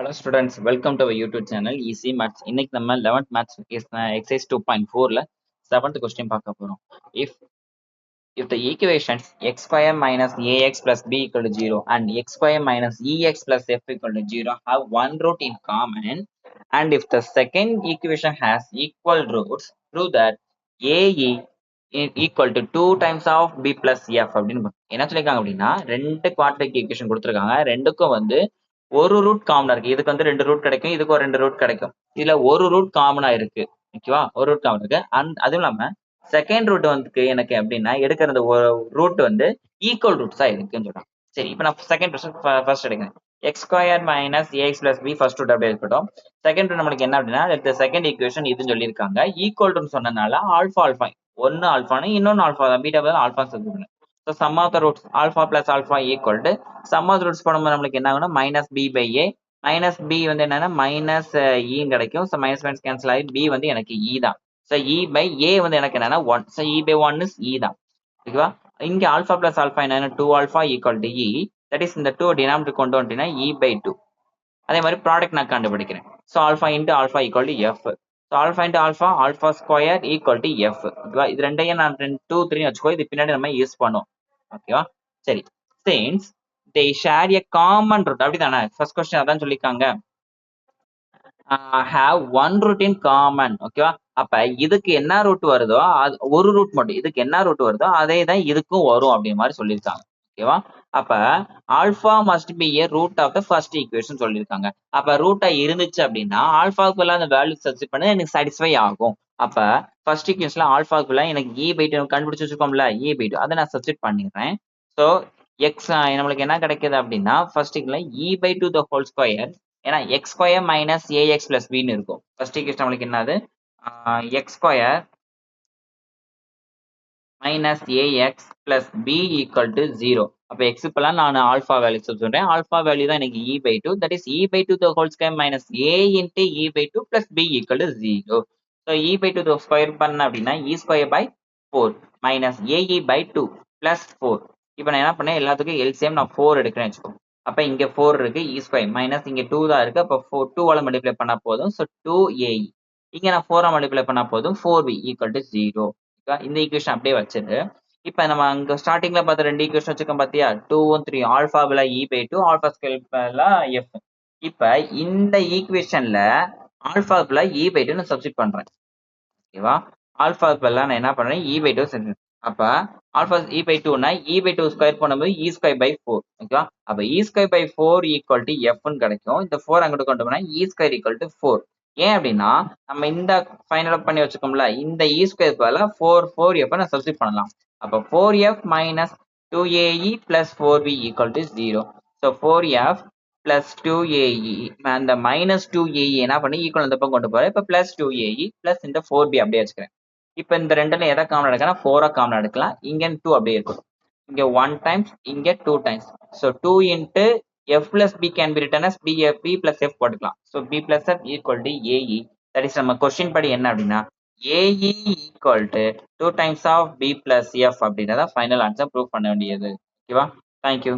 Hello students, welcome to our YouTube channel Easy Maths. இன்னைக்கு நம்ம 11th Maths exercise 2.4ல 7th question பார்க்க போறோம். If the equations x square minus ax plus b equal to 0 and x square minus ex plus f equal to 0 have one root in common, and if the second equation has equal roots, prove that ae equal to 2 times of b plus f அப்படின்னு என்ன சொல்லியிருக்காங்க அப்படின்னா ரெண்டு quadratic equation கொடுத்துருக்காங்க. ரெண்டுக்கும் வந்து ஒரு root காமனா இருக்கு. இதுக்கு வந்து ரெண்டு ரூட் கிடைக்கும், இதுக்கு ஒரு ரெண்டு ரூட் கிடைக்கும். இதுல ஒரு ரூட் காமனா இருக்கு. ஓகேவா, ஒரு ரூட் காமன் இருக்கு. அதுவும் இல்லாம செகண்ட் ரூட் வந்து எனக்கு எப்படின்னா எடுக்கிற அந்த ரூட் வந்து ஈக்குவல் ரூட்ஸா இருக்குன்னு சொல்றாங்க. சரி, இப்போ நான் செகண்ட் ஃபர்ஸ்ட் எடுக்கிறேன். X square minus ax plus B first root அப்படியே இருக்கட்டும். செகண்ட் ரூட் நம்மளுக்கு என்ன அப்படின்னா செகண்ட் ஈக்குவேஷன் இதுன்னு சொல்லியிருக்காங்க. ஈக்குவல் ரூட் சொன்னதுனால ஆல்ஃபா ஆல்ஃபா ஒன்னு ஆல்ஃபானு இன்னொன்னு ஆல்ஃபா தான், பீட்டா பதில் ஆல்ஃபா சொல்லுங்க. So sum of the roots alpha plus alpha equal to sum of roots பண்ணும்போது நம்மளுக்கு என்ன ஆகும்னா minus B by A, minus B வந்து என்னன்னா மைனஸ் இன்னு கிடைக்கும். ஸோ மைனஸ் மைனஸ் கேன்சல் ஆகி பி வந்து எனக்கு இ தான். ஸோ இ பை ஏ வந்து எனக்கு என்னன்னா 1. ஸோ இ பை 1 இஸ் இ தான். ஓகேவா, இங்க ஆல்ஃபா பிளஸ் ஆல்ஃபா என்னன்னா 2 alpha equal to E, that is இந்த 2 டினாமினேட்டர் கொண்டு வந்துட்டீங்கன்னா இ பை 2. அதே மாதிரி ப்ராடக்ட் நான் கண்டுபிடிக்கிறேன். So alpha into alpha equal to F. So alpha into alpha alpha square equal to F. ஓகேவா, இது ரெண்டையும் நான் 2 3 வச்சுக்கோ, இது பின்னாடி நம்ம யூஸ் பண்ணுவோம். ஓகேவா, சரி. Since they share a common root அப்படிதானே, ஃபர்ஸ்ட் கொஸ்டின் அதான் சொல்லிருக்காங்க. have one root in common. ஓகேவா, அப்ப இதுக்கு என்ன ரூட் வருதோ அது ஒரு ரூட் மட்டும், இதுக்கு என்ன ரூட் வருதோ அதே தான் இதுக்கும் வரும் அப்படிங்கிற மாதிரி சொல்லியிருக்காங்க. ஓகேவா, அப்ப alpha must be a root of the first equation சொல்லியிருக்காங்க. அப்ப ரூட்டா இருந்துச்சு அப்படின்னா ஆல்பாக்குள்ள அந்த வேல்யூ சப்ஸ்டிட் பண்ணி எனக்கு சாட்டிஸ்ஃபை ஆகும். அப்ப ஃபர்ஸ்ட் ஈக்குவேஷன்ல ஆல்பாக்குள்ள எனக்கு இ பை 2 கண்டுபிடிச்சு வச்சுக்கோம்ல, இ பை 2 அதை நான் சப்ஸ்டிட் பண்ணிடுறேன். ஸோ எக்ஸ் நம்மளுக்கு என்ன கிடைக்குது அப்படின்னா ஃபர்ஸ்ட் ஈக்குவேஷன்ல a by 2 the whole square, ஏன்னா x square minus ax plus பின்னு இருக்கும். ஃபர்ஸ்ட் ஈக்குவேஷன் நம்மளுக்கு என்னது, x square minus ax plus b equal to 0. அப்போ எக்ஸ் இப்பெல்லாம் நான் ஆல்ஃபா வேல்யூ சொல்றேன். ஆல்ஃபா வேல்யூ தான் எனக்கு a by 2, that is a by 2 the whole square minus a into a by 2 plus b equal to 0. So a by 2 square பண்ண அப்படின்னா a square by 4 minus a a by 2 plus 4. இப்போ நான் என்ன பண்ணேன், எல்லாத்துக்கும் LCM நான் 4 எடுக்கிறேன் வச்சுக்கோ. அப்ப இங்க 4 இருக்கு, இ ஸ்கொயர் மைனஸ் இங்க 2 தான் இருக்கு. அப்ப 2 ஆல மல்டிப்ளை பண்ணா போதும். ஸோ 2ஏஇ இங்க நான் 4 மல்டிப்ளை பண்ணா போதும், 4பி ஈக்குவல் டு 0. இந்த ஈக்குவேஷன் அப்படியே வச்சிரு. இப்ப நம்ம அங்க ஸ்டார்டிங்ல பார்த்த ரெண்டு ஈக்குவேஷன் வச்சிருக்கோம் பாத்தியா, 2 3 ஆல்பாபில இ பை 2 ஆல்பா ஸ்கொயர்ல எஃப். இப்ப இந்த ஈக்குவேஷன்ல ஆல்பாபில இ பை 2 நான் சப்ஸ்டிட் பண்றேன். ஓகேவா, ஆல்பாபில நான் என்ன பண்றேன், இ பை 2. அப்ப ஆல்பா இ பை 2னா இ பை 2 ஸ்கொயர் பண்ணும்போது இ ஸ்கொயர் பை 4. ஓகேவா, அப்ப a square by 4 equal to எஃப்னு கிடைக்கும். இந்த 4 அங்கிட்டு கொண்டு போனா இ ஸ்கொயர் ஈக்குவல் டு 4. ஏன் அப்படின்னா நம்ம இந்த ஃபைனல் அப் பண்ணி வச்சுக்கோம்ல, இந்த இ ஸ்கொயர் பதிலா 4 நான் சப்ஸ்டிட் பண்ணலாம். அப்ப 4f minus 2ae plus 4b equal to 0. So 4f plus 2ae அந்த மைனஸ் 2ae என்ன பண்ணி ஈக்குவல் இந்த பக்கம் கொண்டு போறேன். இப்ப பிளஸ் 2ae பிளஸ் இந்த 4b அப்படியே வச்சுக்கிறேன். இப்ப இந்த ரெண்டுல எதை காமன் எடுக்கலாம், 4 காமன் எடுக்கலாம். இங்க 2 அப்படியே இருக்கும். இங்க 1 டைம்ஸ், இங்க 2 times. So 2 into f plus b can be written as b plus f போட்டுக்கலாம். So b plus f equal to ae. That is நம்ம கொஸ்டின் படி என்ன அப்படின்னா ae equal to 2 times of b plus f அப்படின்றத final answer prove பண்ண வேண்டியது. ஓகேவா, thank you.